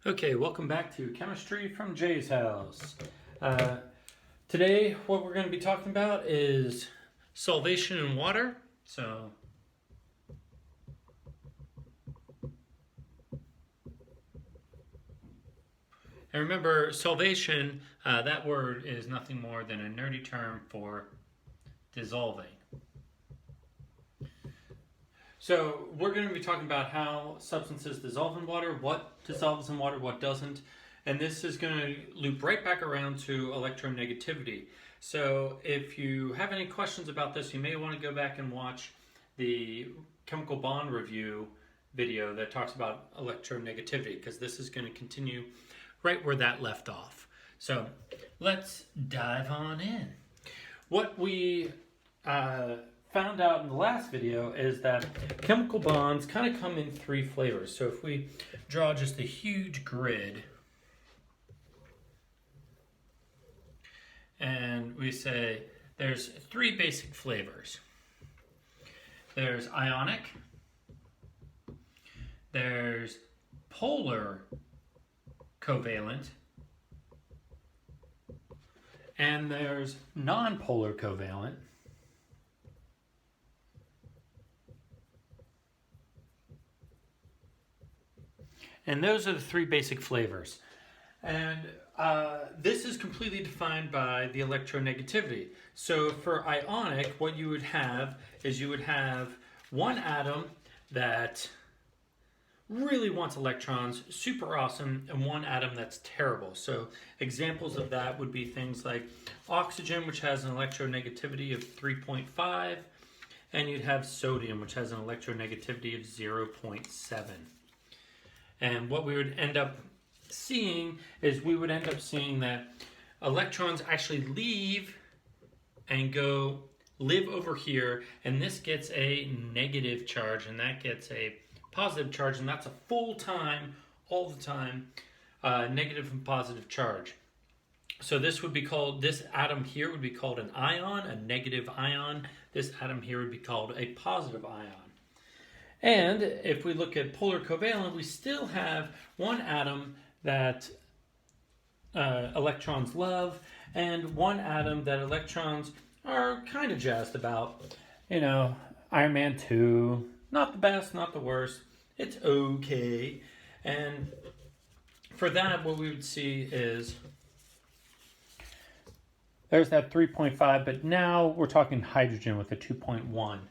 Okay, welcome back to Chemistry from Jay's House. Today, what we're going to be talking about is solvation in water. And remember, solvation, that word is nothing more than a nerdy term for dissolving. So we're going to be talking about how substances dissolve in water, what dissolves in water, what doesn't. And this is going to loop right back around to electronegativity. So if you have any questions about this, you may want to go back and watch the chemical bond review video that talks about electronegativity, because this is going to continue right where that left off. So let's dive on in. What we found out in the last video is that chemical bonds kind of come in three flavors. So if we draw just a huge grid and we say there's three basic flavors. There's ionic, there's polar covalent, and there's non-polar covalent. And those are the three basic flavors. And this is completely defined by the electronegativity. So for ionic, what you would have is you would have one atom that really wants electrons, super awesome, and one atom that's terrible. So examples of that would be things like oxygen, which has an electronegativity of 3.5, and you'd have sodium, which has an electronegativity of 0.7. And what we would end up seeing is we would end up seeing that electrons actually leave and go live over here, and this gets a negative charge and that gets a positive charge, and that's a full time, all the time, negative and positive charge. So this would be called, this atom here would be called an ion, a negative ion. This atom here would be called a positive ion. And if we look at polar covalent, we still have one atom that electrons love and one atom that electrons are kind of jazzed about. You know, Iron Man 2, not the best, not the worst. It's okay. And for that, what we would see is there's that 3.5, but now we're talking hydrogen with a 2.1.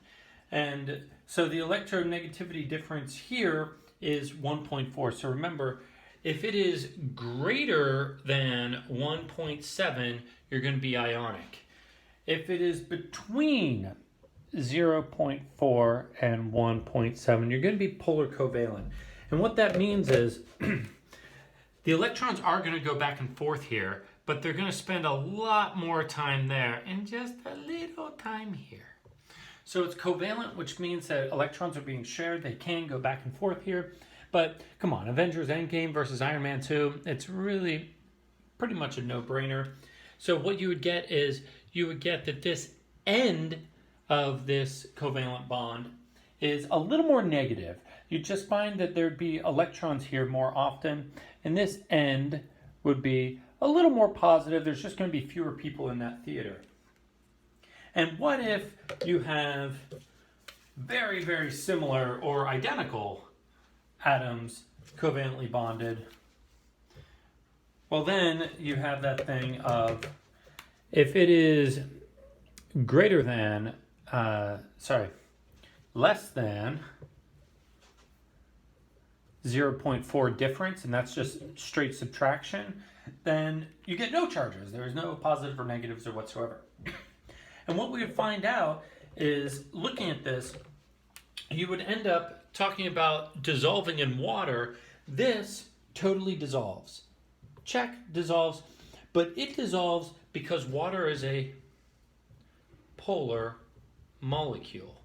And so the electronegativity difference here is 1.4. So remember, if it is greater than 1.7, you're going to be ionic. If it is between 0.4 and 1.7, you're going to be polar covalent. And what that means is the electrons are going to go back and forth here, but they're going to spend a lot more time there and just a little time here. So it's covalent, which means that electrons are being shared. They can go back and forth here. But come on, Avengers Endgame versus Iron Man 2, it's really pretty much a no-brainer. So what you would get is you would get that this end of this covalent bond is a little more negative. You just find that there'd be electrons here more often, and this end would be a little more positive. There's just going to be fewer people in that theater. And what if you have very, very similar or identical atoms covalently bonded? Well, then you have that thing of if it is greater than, less than 0.4 difference, and that's just straight subtraction, then you get no charges. There is no positive or negatives or whatsoever. And what we would find out is, looking at this, you would end up talking about dissolving in water. This totally dissolves. Check, dissolves. But it dissolves because water is a polar molecule.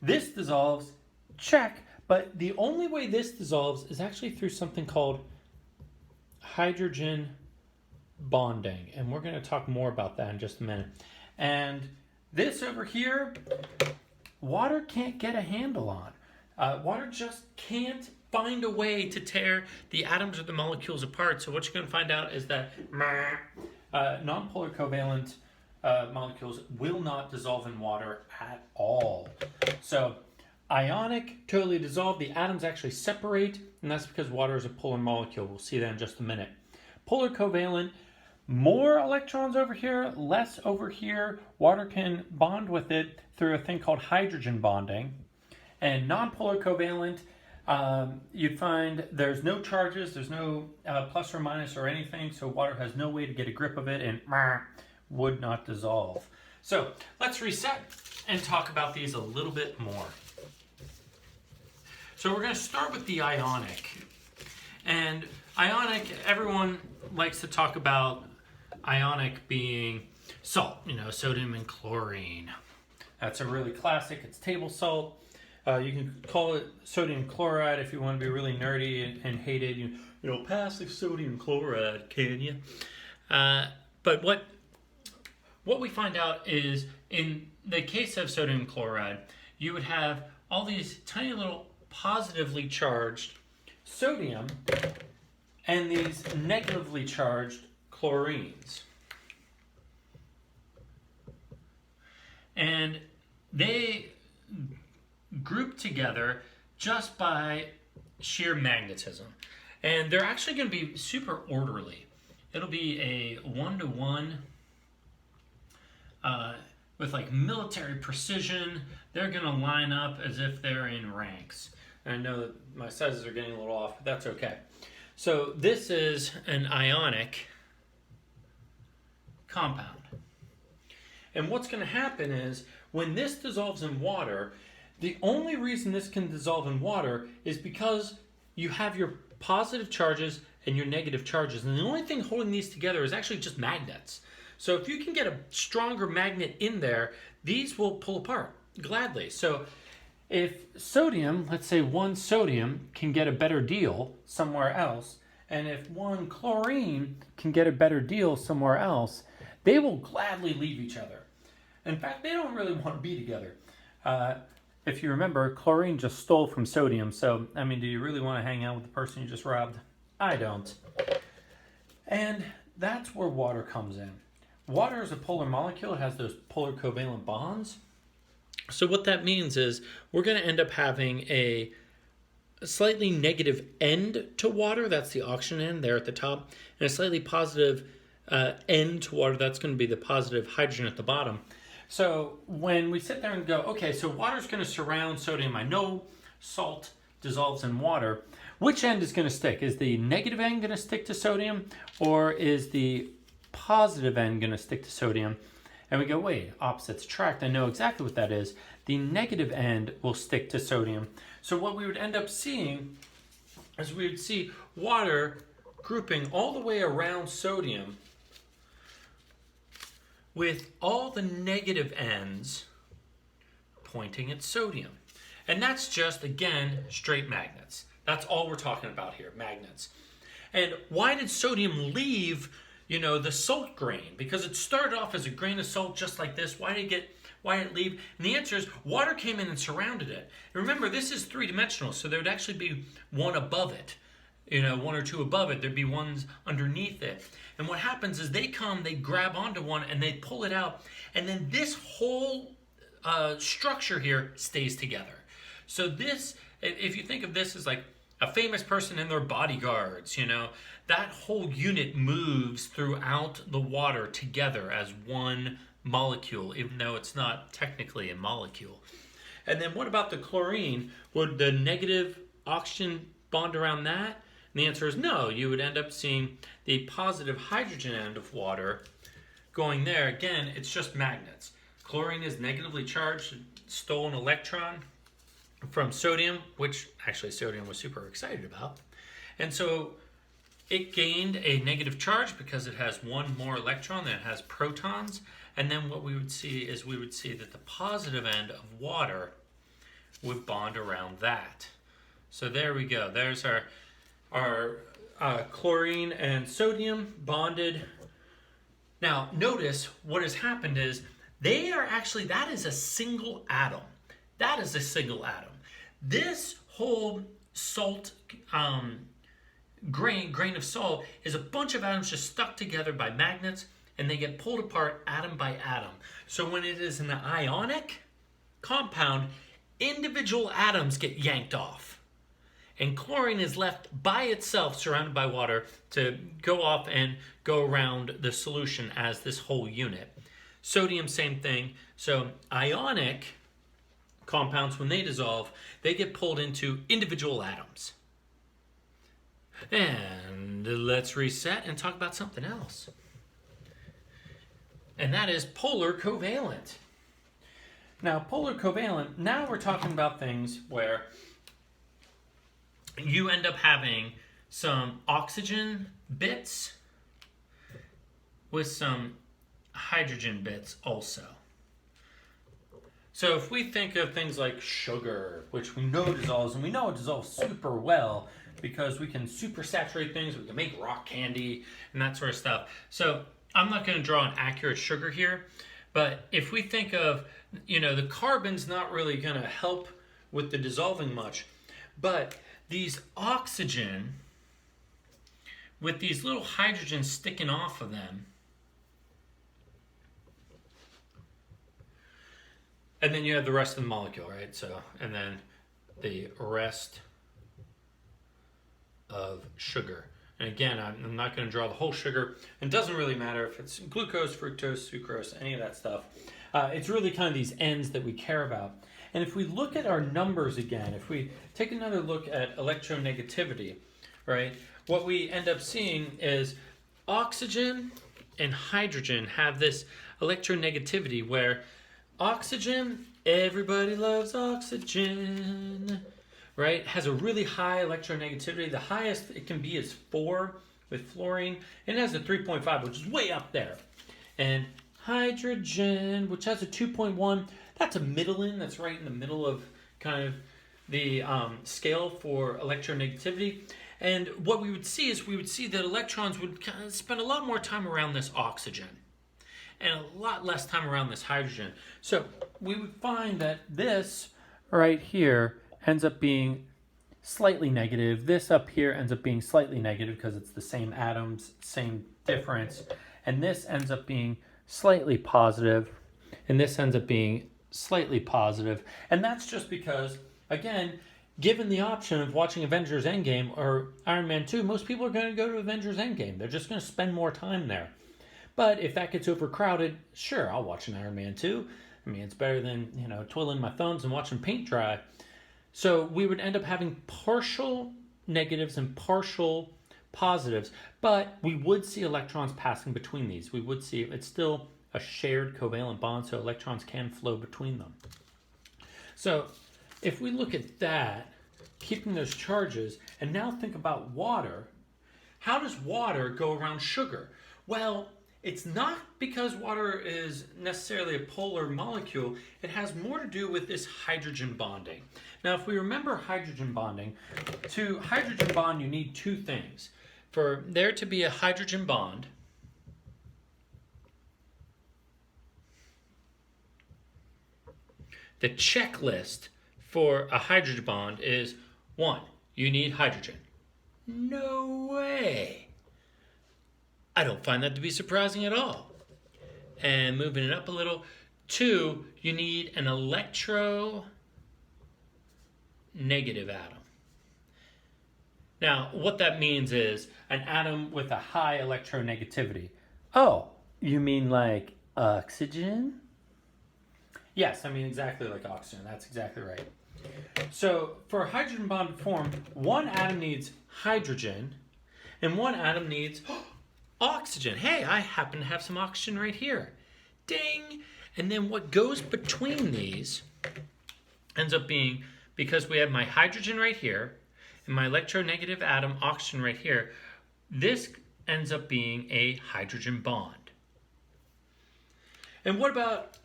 This dissolves, check, but the only way this dissolves is actually through something called hydrogen bonding, and we're going to talk more about that in just a minute. And this over here, water can't get a handle on. Water just can't find a way to tear the atoms or the molecules apart. So what you're going to find out is that nonpolar covalent molecules will not dissolve in water at all. So ionic, totally dissolve. The atoms actually separate, and that's because water is a polar molecule. We'll see that in just a minute. Polar covalent, more electrons over here, less over here. Water can bond with it through a thing called hydrogen bonding. And nonpolar covalent, you'd find there's no charges, there's no plus or minus or anything, so water has no way to get a grip of it and would not dissolve. So let's reset and talk about these a little bit more. So we're going to start with the ionic. And ionic, everyone likes to talk about ionic being salt, sodium and chlorine. That's a really classic, it's table salt. You can call it sodium chloride if you want to be really nerdy and hate it. Passive sodium chloride, can you? But what we find out is in the case of sodium chloride, you would have all these tiny little positively charged sodium and these negatively charged chlorines. And they group together just by sheer magnetism. And they're actually going to be super orderly. It'll be a 1-to-1 with like military precision. They're going to line up as if they're in ranks. And I know that my sizes are getting a little off, but that's okay. So this is an ionic compound. And what's going to happen is when this dissolves in water, the only reason this can dissolve in water is because you have your positive charges and your negative charges. And the only thing holding these together is actually just magnets. So if you can get a stronger magnet in there, these will pull apart gladly. So if sodium, let's say one sodium can get a better deal somewhere else, and if one chlorine can get a better deal somewhere else, they will gladly leave each other. In fact, they don't really want to be together. If you remember, chlorine just stole from sodium, so, do you really want to hang out with the person you just robbed? I don't. And that's where water comes in. Water is a polar molecule. It has those polar covalent bonds. So what that means is we're going to end up having a slightly negative end to water. That's the oxygen end there at the top. And a slightly positive end to water. That's going to be the positive hydrogen at the bottom. So when we sit there and go, okay, so water's going to surround sodium. I know salt dissolves in water. Which end is going to stick? Is the negative end going to stick to sodium, or is the positive end going to stick to sodium? And we go, wait, opposites attract. I know exactly what that is. The negative end will stick to sodium. So what we would end up seeing is we would see water grouping all the way around sodium with all the negative ends pointing at sodium. And that's just, again, straight magnets. That's all we're talking about here, magnets. And why did sodium leave, the salt grain? Because it started off as a grain of salt just like this. Why did it leave? And the answer is water came in and surrounded it. And remember, this is three-dimensional, so there would actually be one above it. One or two above it. There'd be ones underneath it. And what happens is they grab onto one, and they pull it out. And then this whole structure here stays together. So this, if you think of this as like a famous person and their bodyguards, that whole unit moves throughout the water together as one molecule, even though it's not technically a molecule. And then what about the chlorine? Would the negative oxygen bond around that? And the answer is no. You would end up seeing the positive hydrogen end of water going there. Again, it's just magnets. Chlorine is negatively charged, stole an electron from sodium, which actually sodium was super excited about. And so it gained a negative charge because it has one more electron than it has protons. And then what we would see is that the positive end of water would bond around that. So there we go. There's our chlorine and sodium bonded. Now notice what has happened is that is a single atom. That is a single atom. This whole salt grain of salt is a bunch of atoms just stuck together by magnets, and they get pulled apart atom by atom. So when it is an ionic compound, individual atoms get yanked off, and chlorine is left by itself surrounded by water to go off and go around the solution as this whole unit. Sodium, same thing. So ionic compounds, when they dissolve, they get pulled into individual atoms. And let's reset and talk about something else. And that is polar covalent. Now, polar covalent, now we're talking about things where you end up having some oxygen bits with some hydrogen bits also. So if we think of things like sugar, which we know dissolves, and we know it dissolves super well because we can supersaturate things, we can make rock candy and that sort of stuff. So I'm not going to draw an accurate sugar here, but if we think of, the carbon's not really going to help with the dissolving much, but these oxygen with these little hydrogens sticking off of them, and then you have the rest of the molecule, right? So, and then the rest of sugar. And again, I'm not going to draw the whole sugar. It doesn't really matter if it's glucose, fructose, sucrose, any of that stuff. It's really kind of these ends that we care about. And if we look at our numbers again, if we take another look at electronegativity, right, what we end up seeing is oxygen and hydrogen have this electronegativity where oxygen, everybody loves oxygen, right? Has a really high electronegativity. The highest it can be is 4 with fluorine, and it has a 3.5, which is way up there. And hydrogen, which has a 2.1, that's a middling. That's right in the middle of kind of the scale for electronegativity. And what we would see is that electrons would kind of spend a lot more time around this oxygen and a lot less time around this hydrogen. So we would find that this right here ends up being slightly negative. This up here ends up being slightly negative because it's the same atoms, same difference. And this ends up being slightly positive, and this ends up being slightly positive. And that's just because, again, given the option of watching Avengers Endgame or Iron Man 2, most people are going to go to Avengers Endgame. They're just going to spend more time there. But if that gets overcrowded, sure, I'll watch an Iron Man 2. I mean, it's better than, twiddling my thumbs and watching paint dry. So we would end up having partial negatives and partial positives, but we would see electrons passing between these. We would see it's still a shared covalent bond, so electrons can flow between them. So if we look at that, keeping those charges, and now think about water, how does water go around sugar? Well, it's not because water is necessarily a polar molecule. It has more to do with this hydrogen bonding. Now, if we remember hydrogen bonding, to hydrogen bond, you need two things. For there to be a hydrogen bond, the checklist for a hydrogen bond is 1, you need hydrogen. No way. I don't find that to be surprising at all. And moving it up a little, 2, you need an electronegative atom. Now, what that means is an atom with a high electronegativity. Oh, you mean like oxygen? Yes, I mean exactly like oxygen. That's exactly right. So for a hydrogen bond to form, one atom needs hydrogen and one atom needs oxygen. Hey, I happen to have some oxygen right here. Ding! And then what goes between these ends up being, because we have my hydrogen right here and my electronegative atom oxygen right here, this ends up being a hydrogen bond. And what about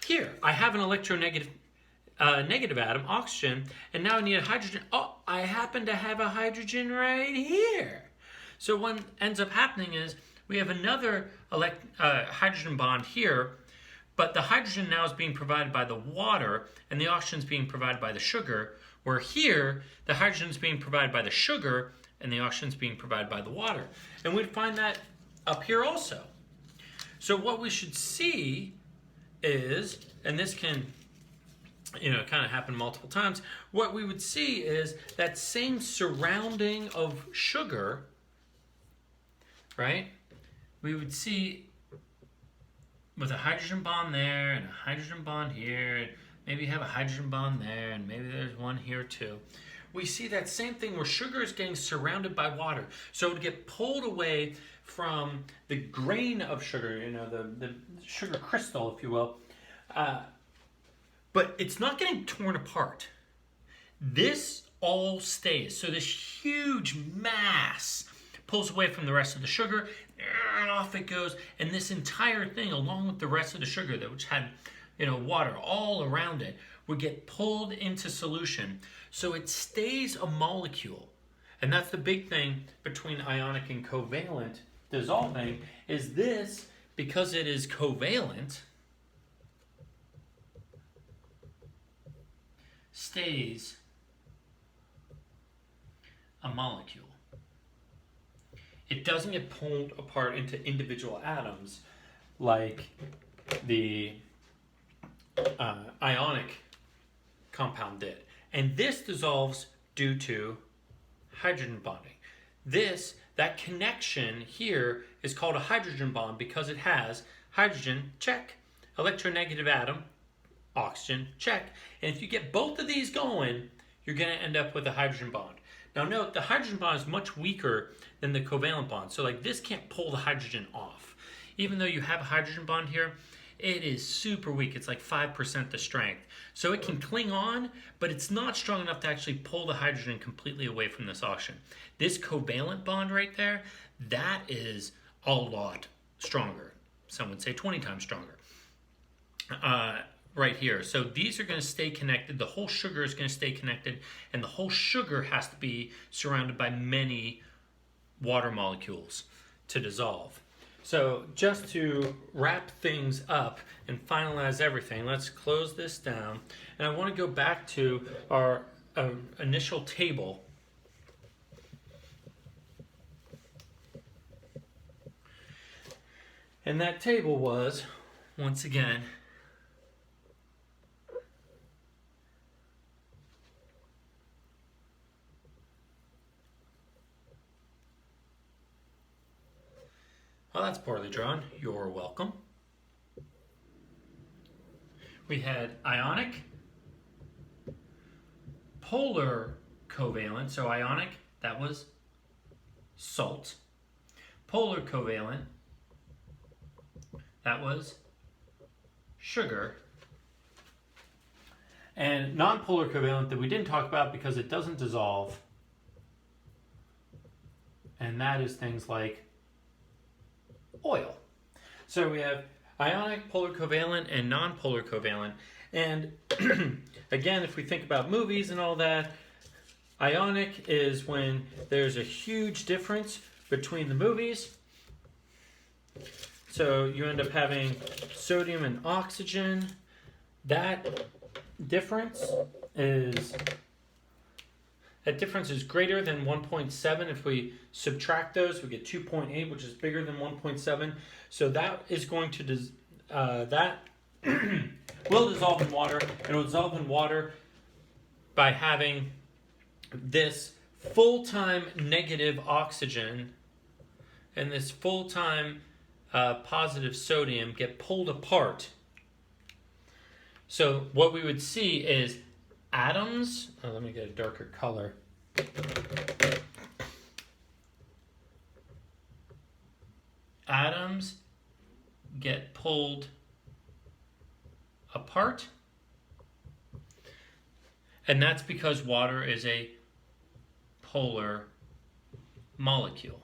here? I have an electronegative negative atom, oxygen, and now I need a hydrogen. Oh, I happen to have a hydrogen right here. So what ends up happening is we have another hydrogen bond here, but the hydrogen now is being provided by the water and the oxygen is being provided by the sugar, Where here, the hydrogen is being provided by the sugar and the oxygen is being provided by the water. And we'd find that up here also. So what we should see is, and this can kind of happen multiple times, what we would see is that same surrounding of sugar, right? We would see with a hydrogen bond there and a hydrogen bond here, and maybe you have a hydrogen bond there, and maybe there's one here too. We see that same thing where sugar is getting surrounded by water. So it would get pulled away from the grain of sugar, the sugar crystal, if you will. But it's not getting torn apart. This all stays. So this huge mass pulls away from the rest of the sugar, and off it goes. And this entire thing, along with the rest of the sugar, which had water all around it, would get pulled into solution. So it stays a molecule. And that's the big thing between ionic and covalent dissolving, is this, because it is covalent, stays a molecule. It doesn't get pulled apart into individual atoms like the ionic compound did. And this dissolves due to hydrogen bonding. That connection here is called a hydrogen bond because it has hydrogen, check, electronegative atom, oxygen, check. And if you get both of these going, you're going to end up with a hydrogen bond. Now note, the hydrogen bond is much weaker than the covalent bond. So like this can't pull the hydrogen off. Even though you have a hydrogen bond here, it is super weak. It's like 5% the strength. So it can cling on, but it's not strong enough to actually pull the hydrogen completely away from this oxygen. This covalent bond right there, that is a lot stronger. Some would say 20 times stronger. Right here. So these are going to stay connected. The whole sugar is going to stay connected, and the whole sugar has to be surrounded by many water molecules to dissolve. So just to wrap things up and finalize everything, let's close this down. And I want to go back to our initial table. And that table was, once again, well, that's poorly drawn. You're welcome. We had ionic, polar covalent. So ionic, that was salt. Polar covalent, that was sugar. And nonpolar covalent that we didn't talk about because it doesn't dissolve. And that is things like oil. So we have ionic, polar covalent, and non-polar covalent. And again, if we think about movies and all that, ionic is when there's a huge difference between the movies. So you end up having sodium and oxygen. That difference is greater than 1.7. If we subtract those, we get 2.8, which is bigger than 1.7. So that is going to that will dissolve in water. It will dissolve in water by having this full-time negative oxygen and this full-time positive sodium get pulled apart. So what we would see is atoms, let me get a darker color. Atoms get pulled apart, and that's because water is a polar molecule.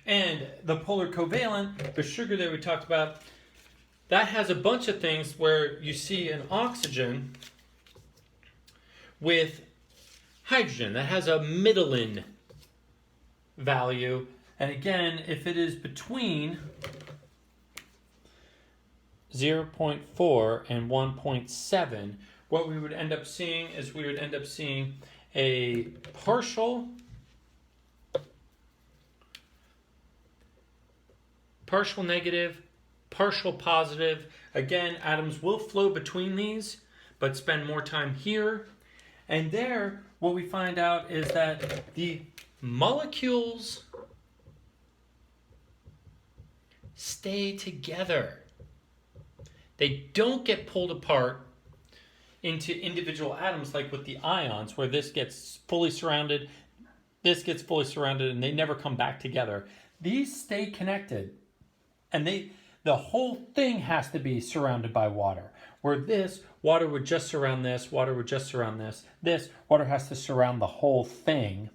And the polar covalent, the sugar that we talked about, that has a bunch of things where you see an oxygen with hydrogen. That has a middling value. And again, if it is between 0.4 and 1.7, what we would end up seeing is we would end up seeing a partial negative, partial positive. Again, atoms will flow between these, but spend more time here. And there, what we find out is that the molecules stay together. They don't get pulled apart into individual atoms like with the ions, where this gets fully surrounded, this gets fully surrounded, and they never come back together. These stay connected, and the whole thing has to be surrounded by water. Where this, water would just surround this, water would just surround this. This, water has to surround the whole thing.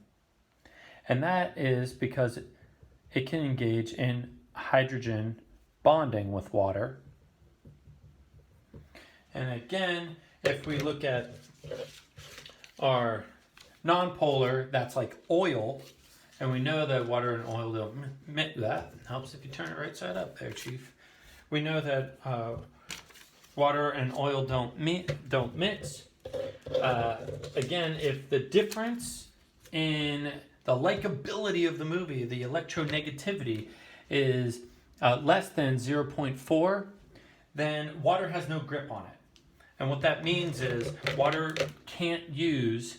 And that is because it can engage in hydrogen bonding with water. And again, if we look at our nonpolar, that's like oil, and we know that water and oil don't mix. That helps if you turn it right side up there, Chief. We know that water and oil don't mix. Again, if the difference in the likability of the movie, the electronegativity, is less than 0.4, then water has no grip on it. And what that means is water can't use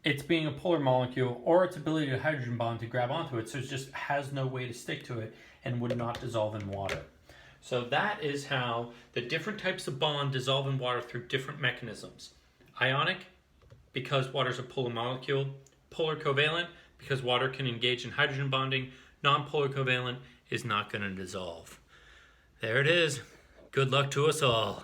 its being a polar molecule or its ability to hydrogen bond to grab onto it, so it just has no way to stick to it and would not dissolve in water. So that is how the different types of bond dissolve in water through different mechanisms. Ionic, because water is a polar molecule. Polar covalent, because water can engage in hydrogen bonding. Non-polar covalent is not going to dissolve. There it is. Good luck to us all.